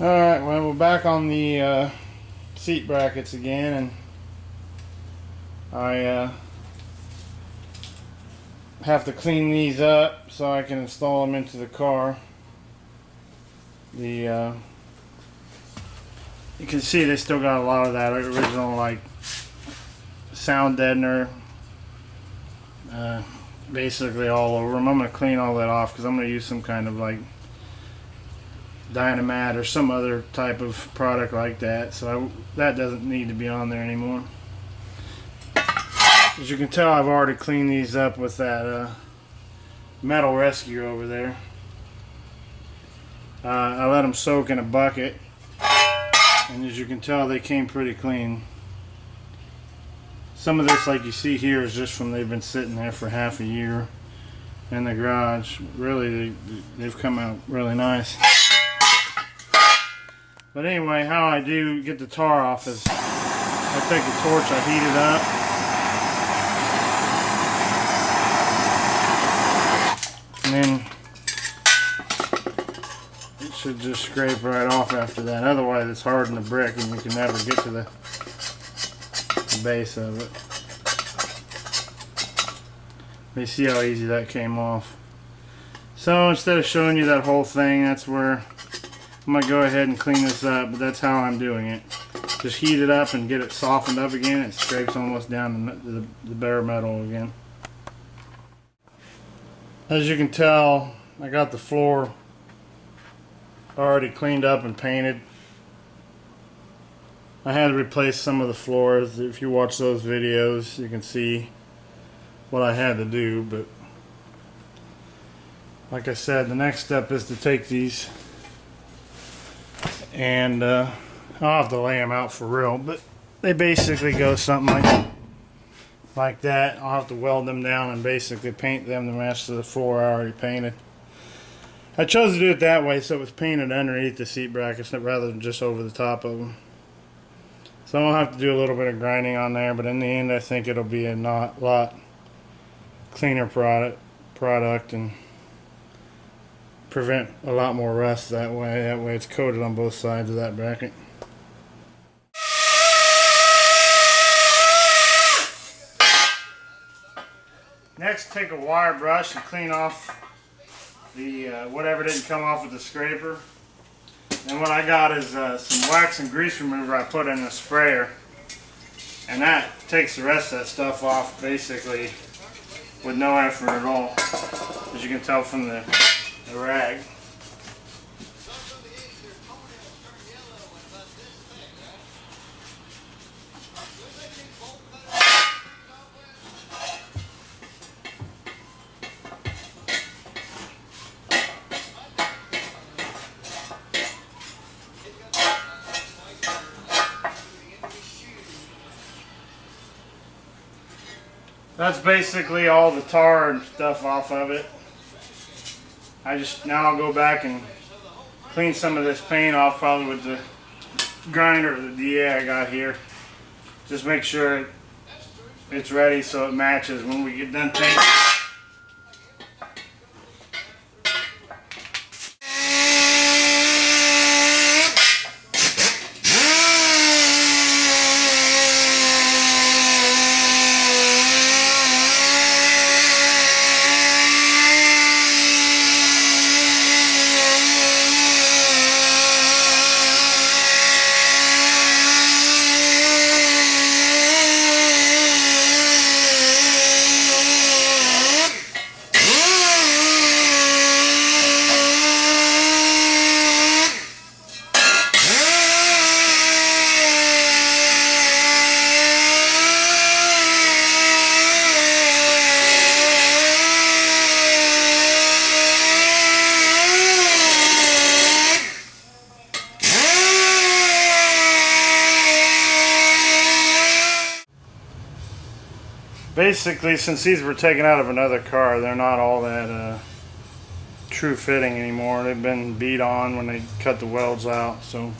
Alright, well, we're back on the seat brackets again, and I have to clean these up so I can install them into the car. You can see they still got a lot of that original like sound deadener basically all over them. I'm going to clean all that off because I'm going to use some kind of like Dynamat or some other type of product like that, so that doesn't need to be on there anymore. As you can tell, I've already cleaned these up with that Metal Rescue over there. I let them soak in a bucket, and as you can tell, they came pretty clean. Some of this, like you see here, is just from they've been sitting there for half a year in the garage. Really, they've come out really nice. But anyway, how I do get the tar off is I take the torch, I heat it up, and then it should just scrape right off after that. Otherwise it's hard in the brick and you can never get to the base of it. You see how easy that came off. So instead of showing you that whole thing, that's where I'm going to go ahead and clean this up, but that's how I'm doing it. Just heat it up and get it softened up again. It scrapes almost down the bare metal again. As you can tell, I got the floor already cleaned up and painted. I had to replace some of the floors. If you watch those videos, you can see what I had to do, but like I said, the next step is to take these and I'll have to lay them out for real, but they basically go something like that. I'll have to weld them down and basically paint them the rest of the floor I already painted. I chose to do it that way so it was painted underneath the seat brackets rather than just over the top of them. So I'll have to do a little bit of grinding on there, but in the end I think it'll be a lot cleaner product and prevent a lot more rust that way. That way it's coated on both sides of that bracket. Next, take a wire brush and clean off the whatever didn't come off with the scraper. And what I got is some wax and grease remover I put in the sprayer, and that takes the rest of that stuff off basically with no effort at all, as you can tell from the rag. That's basically all the tar and stuff off of it. Now I'll go back and clean some of this paint off, probably with the grinder or the DA I got here. Just make sure it's ready so it matches when we get done painting. Basically, since these were taken out of another car, they're not all that true fitting anymore. They've been beat on when they cut the welds out. So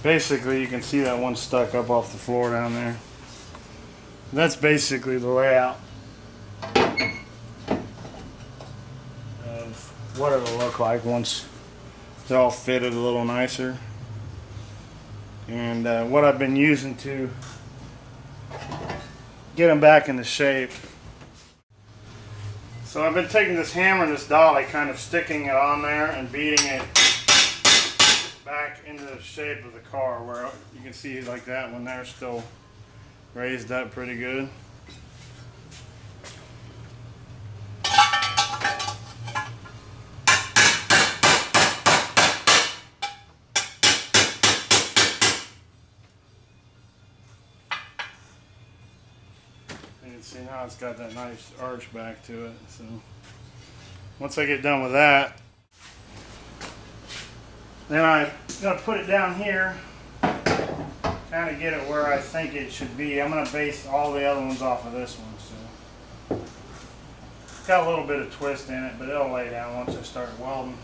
basically, you can see that one stuck up off the floor down there. That's basically the layout of what it'll look like once They're all fitted a little nicer. And what I've been using to get them back into shape. So I've been taking this hammer and this dolly, kind of sticking it on there and beating it back into the shape of the car, where you can see like that when they're still raised up pretty good. You can see now it's got that nice arch back to it. So once I get done with that, then I'm going to put it down here, kind of get it where I think it should be. I'm going to base all the other ones off of this one. So it's got a little bit of twist in it, but it'll lay down once I start welding.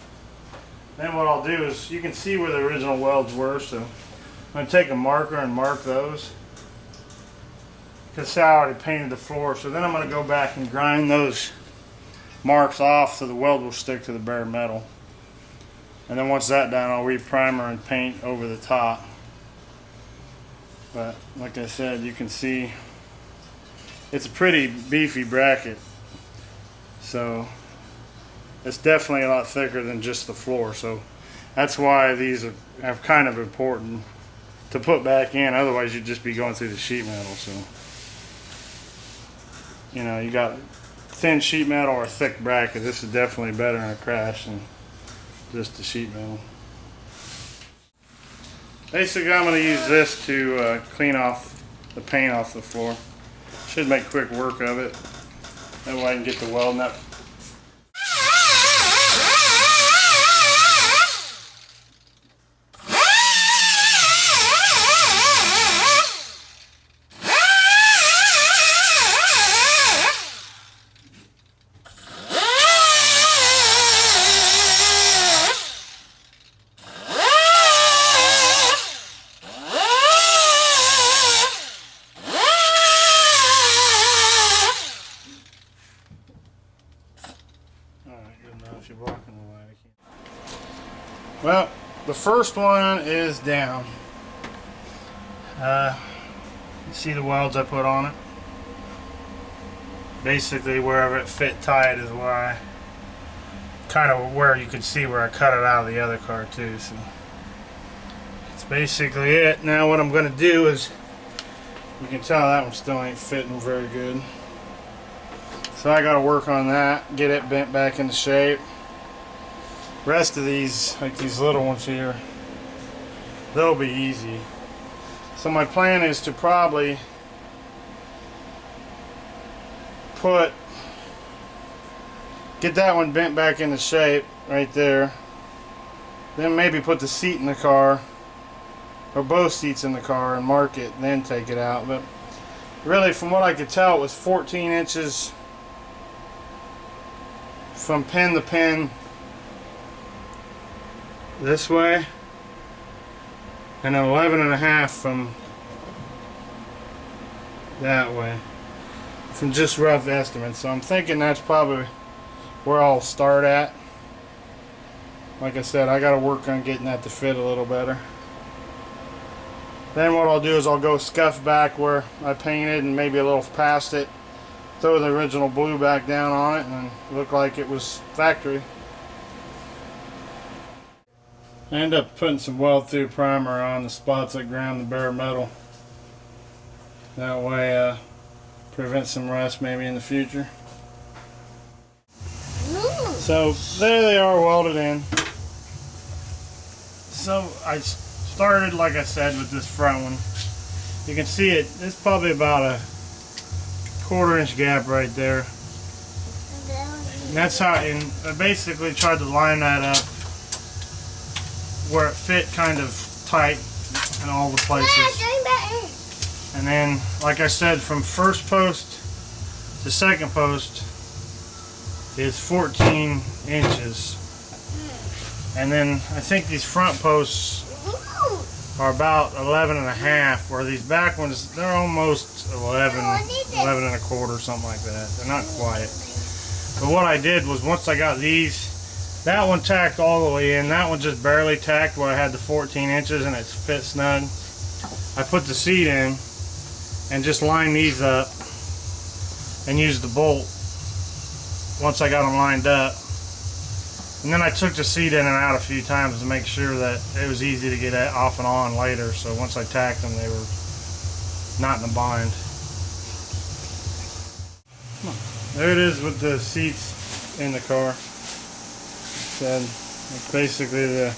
Then what I'll do is, you can see where the original welds were, so I'm going to take a marker and mark those. Because I already painted the floor, so then I'm going to go back and grind those marks off so the weld will stick to the bare metal. And then once that's done, I'll re-primer and paint over the top. But like I said, you can see it's a pretty beefy bracket, so it's definitely a lot thicker than just the floor. So that's why these are kind of important to put back in. Otherwise, you'd just be going through the sheet metal. So you know, you got thin sheet metal or a thick bracket. This is definitely better in a crash than just the sheet metal. Basically, I'm going to use this to clean off the paint off the floor. Should make quick work of it. That way I can get the welding up. Well, the first one is down. You see the welds I put on it? Basically wherever it fit tight is where I kind of, where you can see where I cut it out of the other car too. So that's basically it. Now what I'm going to do is, you can tell that one still ain't fitting very good. So I got to work on that, get it bent back into shape. Rest of these, like these little ones here, they'll be easy. So my plan is to probably get that one bent back into shape right there. Then maybe put the seat in the car, or both seats in the car, and mark it, and then take it out. But really, from what I could tell, it was 14 inches from pin to pin this way, and 11.5 from that way, from just rough estimates. So I'm thinking that's probably where I'll start at. Like I said, I got to work on getting that to fit a little better. Then what I'll do is I'll go scuff back where I painted and maybe a little past it, throw the original blue back down on it, and look like it was factory. I end up putting some weld through primer on the spots that ground the bare metal. That way prevent some rust maybe in the future. So there they are, welded in. So I started, like I said, with this front one. You can see it, it's probably about a 1/4 inch gap right there. And that's how, and I basically tried to line that up where it fit kind of tight in all the places. And then, like I said, from first post to second post is 14 inches. And then I think these front posts are about 11.5, where these back ones, they're almost 11 1/4, something like that. They're not quite. But what I did was, once I got these That one tacked all the way in. That one just barely tacked where I had the 14 inches and it fit snug. I put the seat in and just lined these up and used the bolt once I got them lined up. And then I took the seat in and out a few times to make sure that it was easy to get off and on later. So once I tacked them, they were not in a bind. There it is with the seats in the car. It's basically the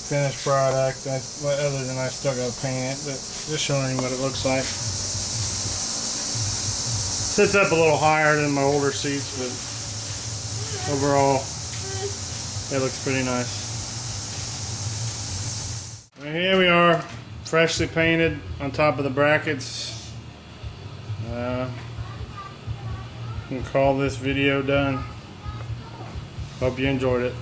finished product. Other than I still got to paint it, but just showing you what it looks like. Sits up a little higher than my older seats, but overall it looks pretty nice. And here we are, freshly painted on top of the brackets. You can call this video done. Hope you enjoyed it.